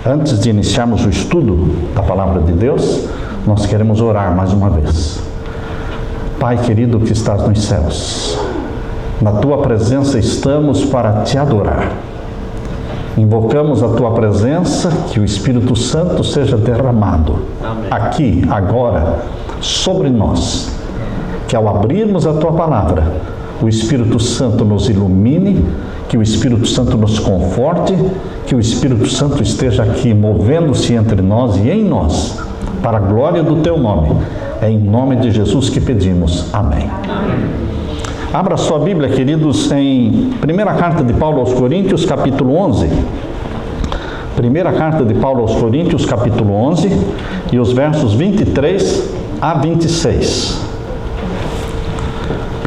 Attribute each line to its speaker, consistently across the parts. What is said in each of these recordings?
Speaker 1: Antes de iniciarmos o estudo da Palavra de Deus, nós queremos orar mais uma vez. Pai querido que estás nos céus, na Tua presença estamos para Te adorar. Invocamos a Tua presença, que o Espírito Santo seja derramado aqui, agora, sobre nós. Que ao abrirmos a Tua Palavra, o Espírito Santo nos ilumine, que o Espírito Santo nos conforte, que o Espírito Santo esteja aqui movendo-se entre nós e em nós, para a glória do Teu nome. É em nome de Jesus que pedimos. Amém. Abra sua Bíblia, queridos, em primeira carta de Paulo aos Coríntios, capítulo 11. Primeira carta de Paulo aos Coríntios, capítulo 11, e os versos 23 a 26.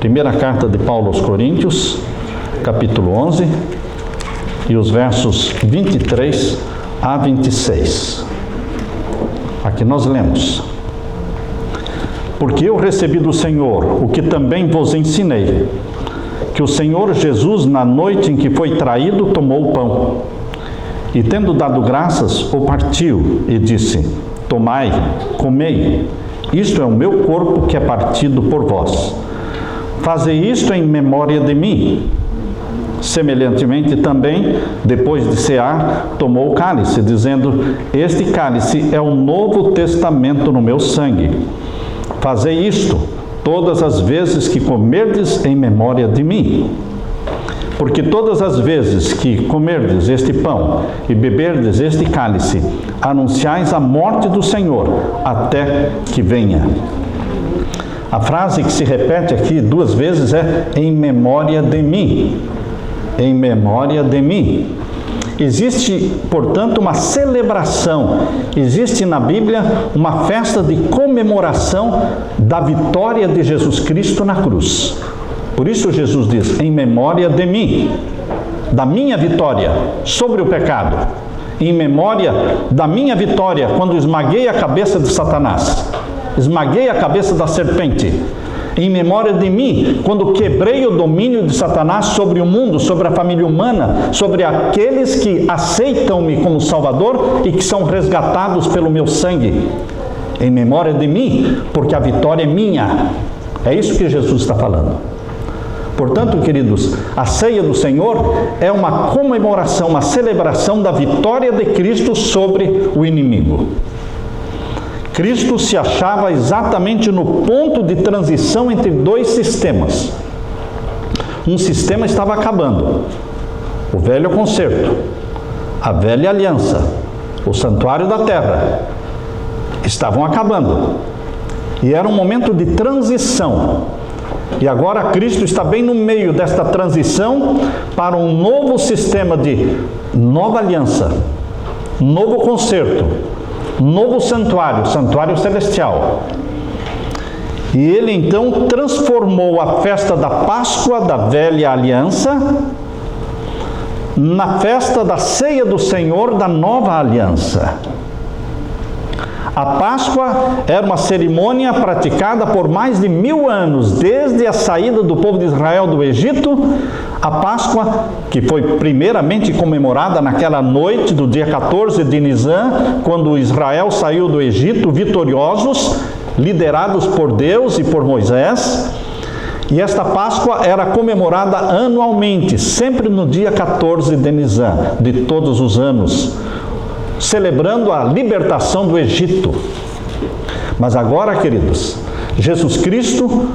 Speaker 1: Primeira carta de Paulo aos Coríntios, capítulo 11, e os versos 23 a 26. Aqui nós lemos: Porque eu recebi do Senhor o que também vos ensinei, que o Senhor Jesus, na noite em que foi traído, tomou o pão, e tendo dado graças, o partiu, e disse: Tomai, comei, isto é o meu corpo que é partido por vós. Fazei isto em memória de mim. Semelhantemente também, depois de cear, tomou o cálice, dizendo: Este cálice é o novo testamento no meu sangue. Fazei isto todas as vezes que comerdes em memória de mim. Porque todas as vezes que comerdes este pão e beberdes este cálice, anunciais a morte do Senhor até que venha. A frase que se repete aqui duas vezes é: em memória de mim. Em memória de mim. Existe, portanto, uma celebração, existe na Bíblia uma festa de comemoração da vitória de Jesus Cristo na cruz. Por isso Jesus diz: em memória de mim, da minha vitória sobre o pecado, em memória da minha vitória quando esmaguei a cabeça de Satanás, esmaguei a cabeça da serpente, em memória de mim, quando quebrei o domínio de Satanás sobre o mundo, sobre a família humana, sobre aqueles que aceitam-me como Salvador e que são resgatados pelo meu sangue. Em memória de mim, porque a vitória é minha. É isso que Jesus está falando. Portanto, queridos, a ceia do Senhor é uma comemoração, uma celebração da vitória de Cristo sobre o inimigo. Cristo se achava exatamente no ponto de transição entre dois sistemas. Um sistema estava acabando, o velho concerto, a velha aliança, o santuário da terra, estavam acabando. E era um momento de transição. E agora Cristo está bem no meio desta transição para um novo sistema de nova aliança, novo concerto, novo santuário, santuário celestial. E ele então transformou a festa da Páscoa da velha aliança na festa da ceia do Senhor da nova aliança. A Páscoa era uma cerimônia praticada por mais de 1000 anos, desde a saída do povo de Israel do Egito. A Páscoa, que foi primeiramente comemorada naquela noite do dia 14 de Nisan, quando Israel saiu do Egito vitoriosos, liderados por Deus e por Moisés. E esta Páscoa era comemorada anualmente, sempre no dia 14 de Nisan, de todos os anos, celebrando a libertação do Egito. Mas agora, queridos, Jesus Cristo,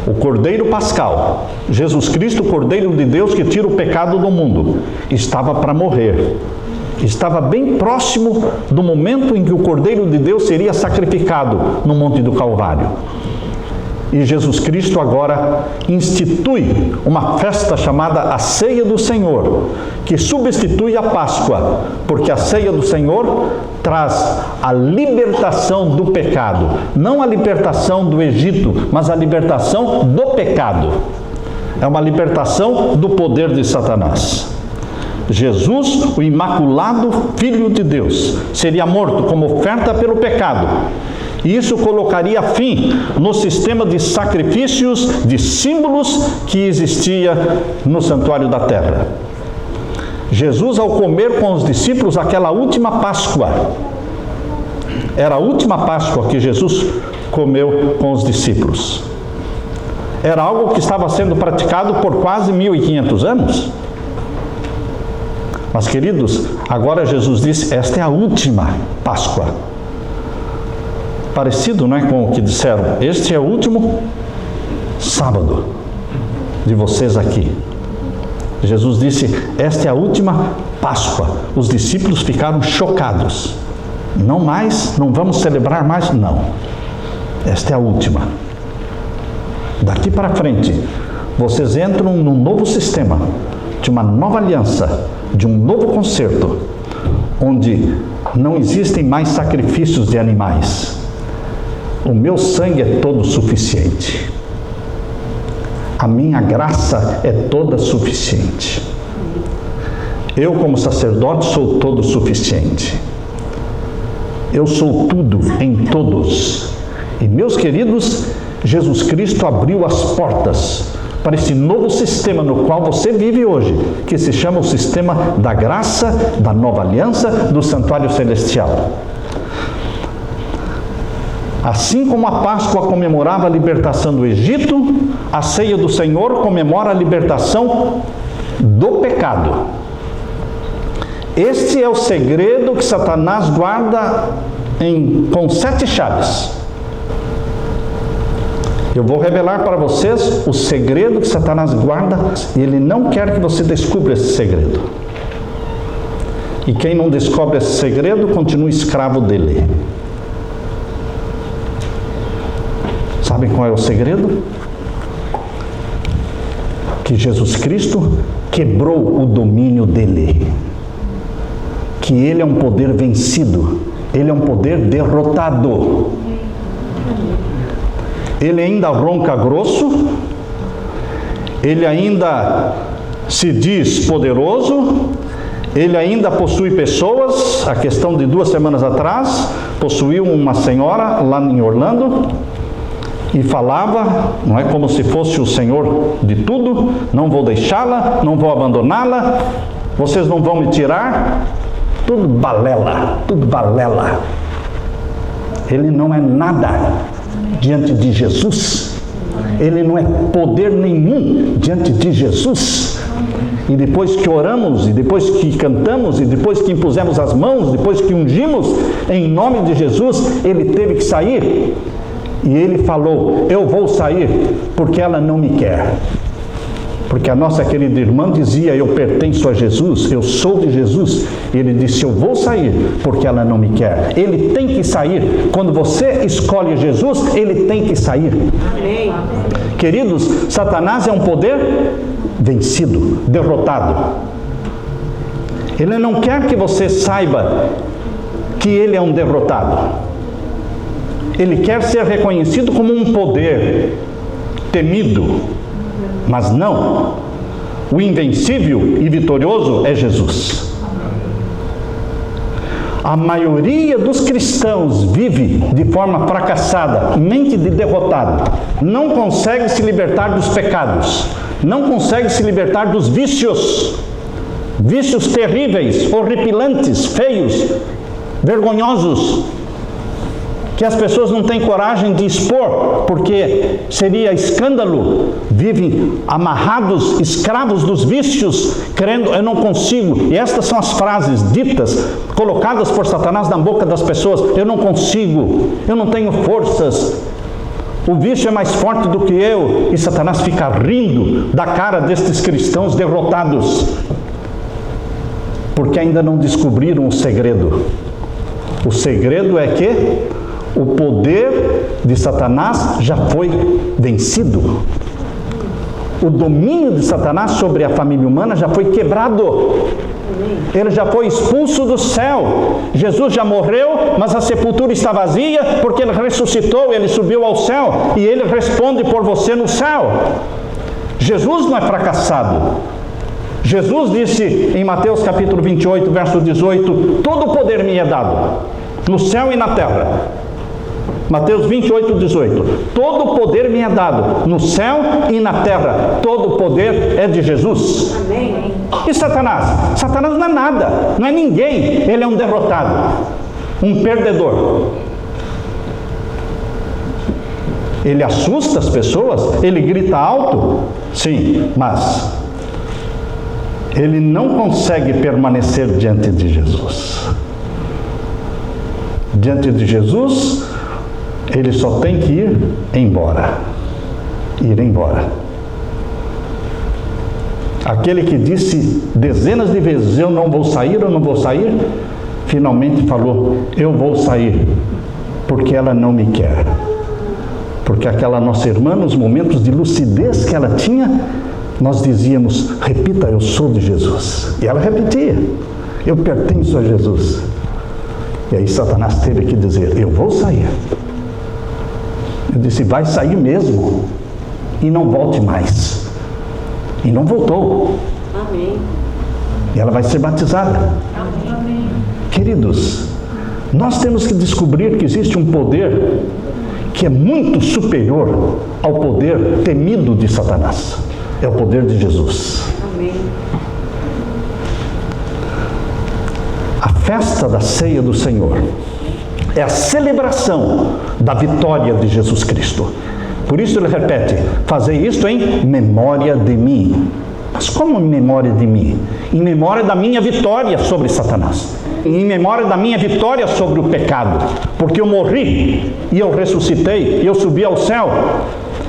Speaker 1: o Cordeiro Pascal, Jesus Cristo, o Cordeiro de Deus que tira o pecado do mundo, estava para morrer. Estava bem próximo do momento em que o Cordeiro de Deus seria sacrificado no Monte do Calvário. E Jesus Cristo agora institui uma festa chamada a Ceia do Senhor, que substitui a Páscoa, porque a Ceia do Senhor traz a libertação do pecado, não a libertação do Egito, mas a libertação do pecado. É uma libertação do poder de Satanás. Jesus, o imaculado Filho de Deus, seria morto como oferta pelo pecado. E isso colocaria fim no sistema de sacrifícios, de símbolos que existia no santuário da terra. Jesus, ao comer com os discípulos aquela última Páscoa, era a última Páscoa que Jesus comeu com os discípulos. Era algo que estava sendo praticado por quase 1500 anos. Mas, queridos, agora Jesus disse, esta é a última Páscoa. Parecido, não é, com o que disseram, este é o último sábado de vocês aqui. Jesus disse, esta é a última Páscoa. Os discípulos ficaram chocados. Não mais, não vamos celebrar mais? Não. Esta é a última. Daqui para frente, vocês entram num novo sistema, de uma nova aliança, de um novo concerto, onde não existem mais sacrifícios de animais. O meu sangue é todo suficiente. A minha graça é toda suficiente. Eu, como sacerdote, sou todo suficiente. Eu sou tudo em todos. E, meus queridos, Jesus Cristo abriu as portas para esse novo sistema no qual você vive hoje, que se chama o sistema da graça, da nova aliança, do santuário celestial. Assim como a Páscoa comemorava a libertação do Egito, a ceia do Senhor comemora a libertação do pecado. Este é o segredo que Satanás guarda com 7 chaves. Eu vou revelar para vocês o segredo que Satanás guarda, e ele não quer que você descubra esse segredo. E quem não descobre esse segredo, continua escravo dele. Sabem qual é o segredo? Que Jesus Cristo quebrou o domínio dele. Que ele é um poder vencido. Ele é um poder derrotado. Ele ainda ronca grosso. Ele ainda se diz poderoso. Ele ainda possui pessoas. A questão de 2 semanas atrás, possuiu uma senhora lá em Orlando. E falava, não é, como se fosse o Senhor de tudo, não vou deixá-la, não vou abandoná-la, vocês não vão me tirar, tudo balela, tudo balela. Ele não é nada diante de Jesus, ele não é poder nenhum diante de Jesus. E depois que oramos, e depois que cantamos, e depois que impusemos as mãos, depois que ungimos, em nome de Jesus, ele teve que sair. E ele falou, eu vou sair porque ela não me quer. Porque a nossa querida irmã dizia, eu pertenço a Jesus, eu sou de Jesus. E ele disse, eu vou sair porque ela não me quer. Ele tem que sair. Quando você escolhe Jesus, ele tem que sair. Amém. Queridos, Satanás é um poder vencido, derrotado. Ele não quer que você saiba que ele é um derrotado. Ele quer ser reconhecido como um poder temido, mas não. O invencível e vitorioso é Jesus. A maioria dos cristãos vive de forma fracassada, mente de derrotado. Não consegue se libertar dos pecados, não consegue se libertar dos vícios. Vícios terríveis, horripilantes, feios, vergonhosos, que as pessoas não têm coragem de expor, porque seria escândalo. Vivem amarrados, escravos dos vícios, crendo, eu não consigo. E estas são as frases ditas, colocadas por Satanás na boca das pessoas. Eu não consigo, eu não tenho forças, o vício é mais forte do que eu. E Satanás fica rindo da cara destes cristãos derrotados, porque ainda não descobriram o segredo. O segredo é que o poder de Satanás já foi vencido. O domínio de Satanás sobre a família humana já foi quebrado. Ele já foi expulso do céu. Jesus já morreu, mas a sepultura está vazia, porque ele ressuscitou, ele subiu ao céu, e ele responde por você no céu. Jesus não é fracassado. Jesus disse em Mateus capítulo 28, verso 18, todo o poder me é dado, no céu e na terra. Mateus 28, 18. Todo o poder me é dado, no céu e na terra. Todo o poder é de Jesus.
Speaker 2: Amém.
Speaker 1: E Satanás? Satanás não é nada, não é ninguém. Ele é um derrotado, um perdedor. Ele assusta as pessoas, ele grita alto, sim, mas ele não consegue permanecer diante de Jesus. Diante de Jesus, ele só tem que ir embora. Ir embora. Aquele que disse dezenas de vezes, eu não vou sair, finalmente falou, eu vou sair, porque ela não me quer. Porque aquela nossa irmã, nos momentos de lucidez que ela tinha, nós dizíamos, repita, eu sou de Jesus. E ela repetia, eu pertenço a Jesus. E aí Satanás teve que dizer, eu vou sair. Eu disse, vai sair mesmo. E não volte mais. E não voltou.
Speaker 2: Amém.
Speaker 1: E ela vai ser batizada.
Speaker 2: Amém.
Speaker 1: Queridos, nós temos que descobrir que existe um poder que é muito superior ao poder temido de Satanás. É o poder de Jesus.
Speaker 2: Amém.
Speaker 1: A festa da ceia do Senhor é a celebração da vitória de Jesus Cristo. Por isso ele repete, fazei isto em memória de mim. Mas como em memória de mim? Em memória da minha vitória sobre Satanás. Em memória da minha vitória sobre o pecado. Porque eu morri e eu ressuscitei e eu subi ao céu.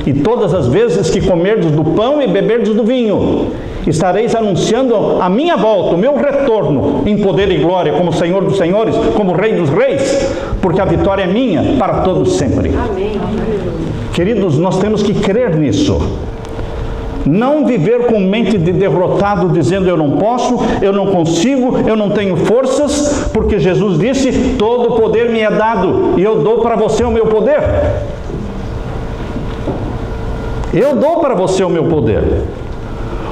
Speaker 1: E todas as vezes que comerdes do pão e beberdes do vinho, estareis anunciando a minha volta, o meu retorno em poder e glória, como Senhor dos Senhores, como Rei dos Reis, porque a vitória é minha para todos sempre.
Speaker 2: Amém.
Speaker 1: Queridos, nós temos que crer nisso. Não viver com mente de derrotado, dizendo eu não posso, eu não consigo, eu não tenho forças, porque Jesus disse, todo o poder me é dado, e eu dou para você o meu poder. Eu dou para você o meu poder.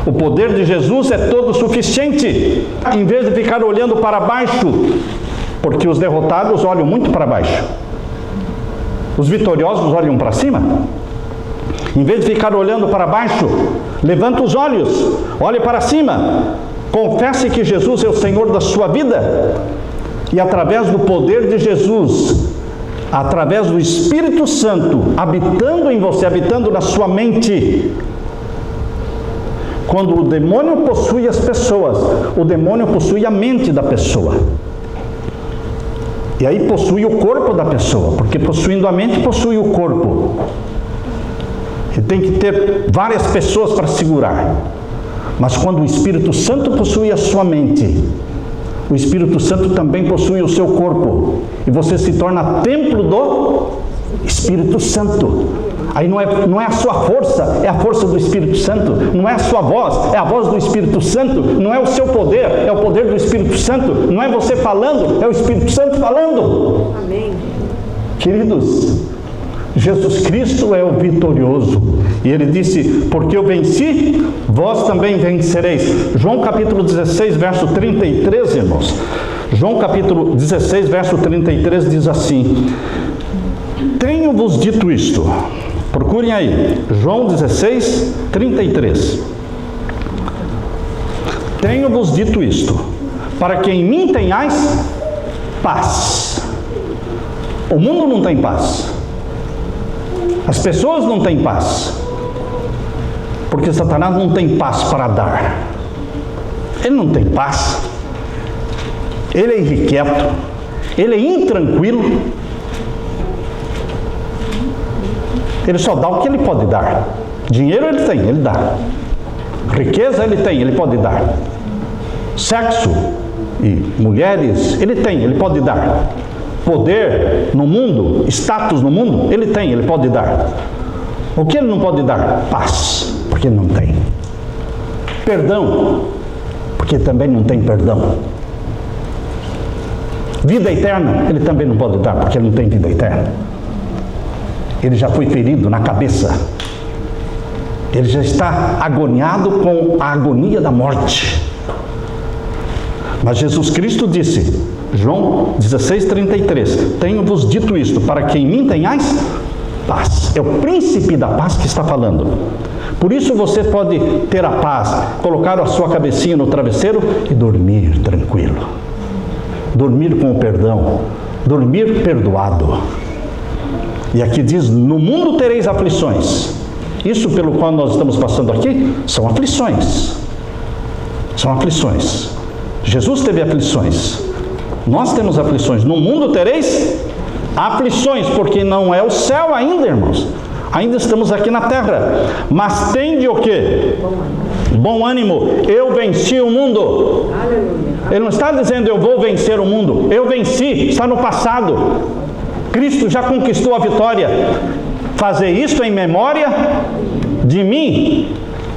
Speaker 1: O poder de Jesus é todo suficiente. Em vez de ficar olhando para baixo, porque os derrotados olham muito para baixo. Os vitoriosos olham para cima. Em vez de ficar olhando para baixo, levanta os olhos, olhe para cima. Confesse que Jesus é o Senhor da sua vida. E através do poder de Jesus, através do Espírito Santo, habitando em você, habitando na sua mente. Quando o demônio possui as pessoas, o demônio possui a mente da pessoa. E aí possui o corpo da pessoa, porque possuindo a mente, possui o corpo. E tem que ter várias pessoas para segurar. Mas quando o Espírito Santo possui a sua mente, o Espírito Santo também possui o seu corpo. E você se torna templo do Espírito Santo. Aí não é a sua força, é a força do Espírito Santo. Não é a sua voz, é a voz do Espírito Santo. Não é o seu poder, é o poder do Espírito Santo. Não é você falando, é o Espírito Santo falando.
Speaker 2: Amém.
Speaker 1: Queridos, Jesus Cristo é o vitorioso. E ele disse, porque eu venci, vós também vencereis. João capítulo 16, verso 33, irmãos. João capítulo 16, verso 33 diz assim, tenho-vos dito isto. Procurem aí, João 16, 33. Tenho-vos dito isto, para que em mim tenhais paz. O mundo não tem paz. As pessoas não têm paz. Porque Satanás não tem paz para dar. Ele não tem paz. Ele é irrequieto. Ele é intranquilo. Ele só dá o que ele pode dar. Dinheiro ele tem, ele dá. Riqueza ele tem, ele pode dar. Sexo e mulheres ele tem, ele pode dar. Poder no mundo, status no mundo, ele tem, ele pode dar. O que ele não pode dar? Paz, porque ele não tem. Perdão, porque também não tem perdão. Vida eterna, ele também não pode dar, porque ele não tem vida eterna. Ele já foi ferido na cabeça. Ele já está agoniado com a agonia da morte. Mas Jesus Cristo disse, João 16:33, tenho-vos dito isto, para que em mim tenhais paz. É o príncipe da paz que está falando. Por isso você pode ter a paz, colocar a sua cabecinha no travesseiro e dormir tranquilo. Dormir com o perdão, dormir perdoado. E aqui diz, no mundo tereis aflições. Isso pelo qual nós estamos passando aqui, são aflições. São aflições. Jesus teve aflições. Nós temos aflições. No mundo tereis aflições, porque não é o céu ainda, irmãos. Ainda estamos aqui na terra. Mas tende o quê? Bom ânimo. Eu venci o mundo. Ele não está dizendo eu vou vencer o mundo. Eu venci. Está no passado. Cristo já conquistou a vitória. Fazer isto em memória de mim.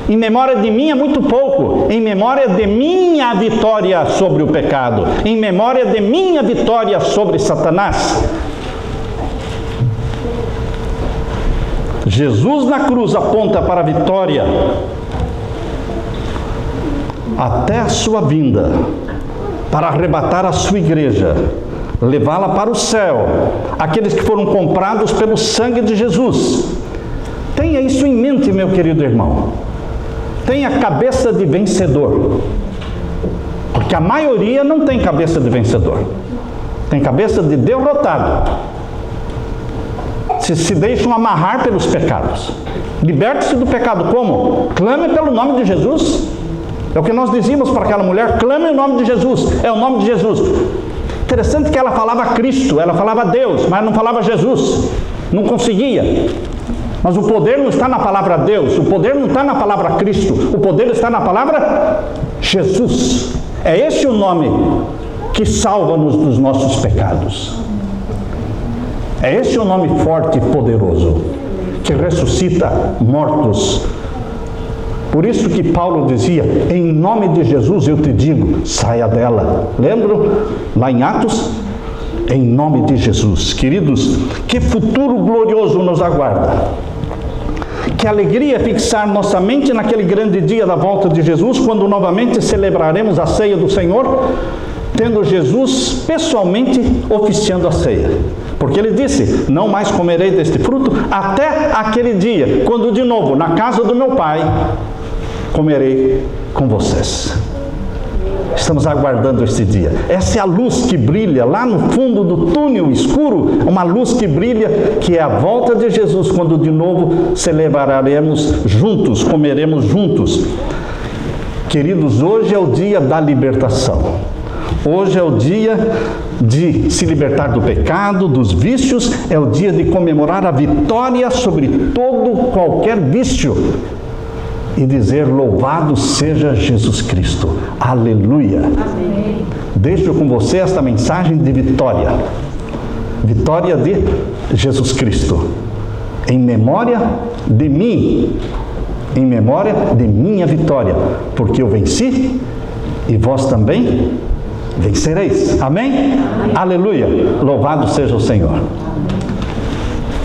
Speaker 1: Em memória de mim é muito pouco. Em memória de minha vitória sobre o pecado. Em memória de minha vitória sobre Satanás. Jesus na cruz aponta para a vitória até a sua vinda, para arrebatar a sua igreja, levá-la para o céu, aqueles que foram comprados pelo sangue de Jesus. Tenha isso em mente, meu querido irmão. Tenha cabeça de vencedor, porque a maioria não tem cabeça de vencedor, tem cabeça de derrotado. Se deixam amarrar pelos pecados. Liberte-se do pecado como? Clame pelo nome de Jesus. É o que nós dizíamos para aquela mulher, clame o nome de Jesus. É o nome de Jesus. Interessante que ela falava Cristo, ela falava Deus, mas não falava Jesus. Não conseguia. Mas o poder não está na palavra Deus, o poder não está na palavra Cristo, o poder está na palavra Jesus. É esse o nome que salva-nos dos nossos pecados. É esse o nome forte e poderoso, que ressuscita mortos. Por isso que Paulo dizia, em nome de Jesus eu te digo, saia dela. Lembram? Lá em Atos, em nome de Jesus. Queridos, que futuro glorioso nos aguarda. Que alegria fixar nossa mente naquele grande dia da volta de Jesus, quando novamente celebraremos a ceia do Senhor, tendo Jesus pessoalmente oficiando a ceia. Porque ele disse, não mais comerei deste fruto, até aquele dia, quando de novo, na casa do meu Pai, comerei com vocês. Estamos aguardando este dia. Essa é a luz que brilha lá no fundo do túnel escuro, uma luz que brilha, que é a volta de Jesus, quando de novo celebraremos juntos, comeremos juntos. Queridos, hoje é o dia da libertação. Hoje é o dia de se libertar do pecado, dos vícios, é o dia de comemorar a vitória sobre todo qualquer vício e dizer louvado seja Jesus Cristo. Aleluia! Amém. Deixo com você esta mensagem de vitória. Vitória de Jesus Cristo. Em memória de mim. Em memória de minha vitória. Porque eu venci e vós também vencereis. Amém? Amém. Aleluia. Louvado seja o Senhor.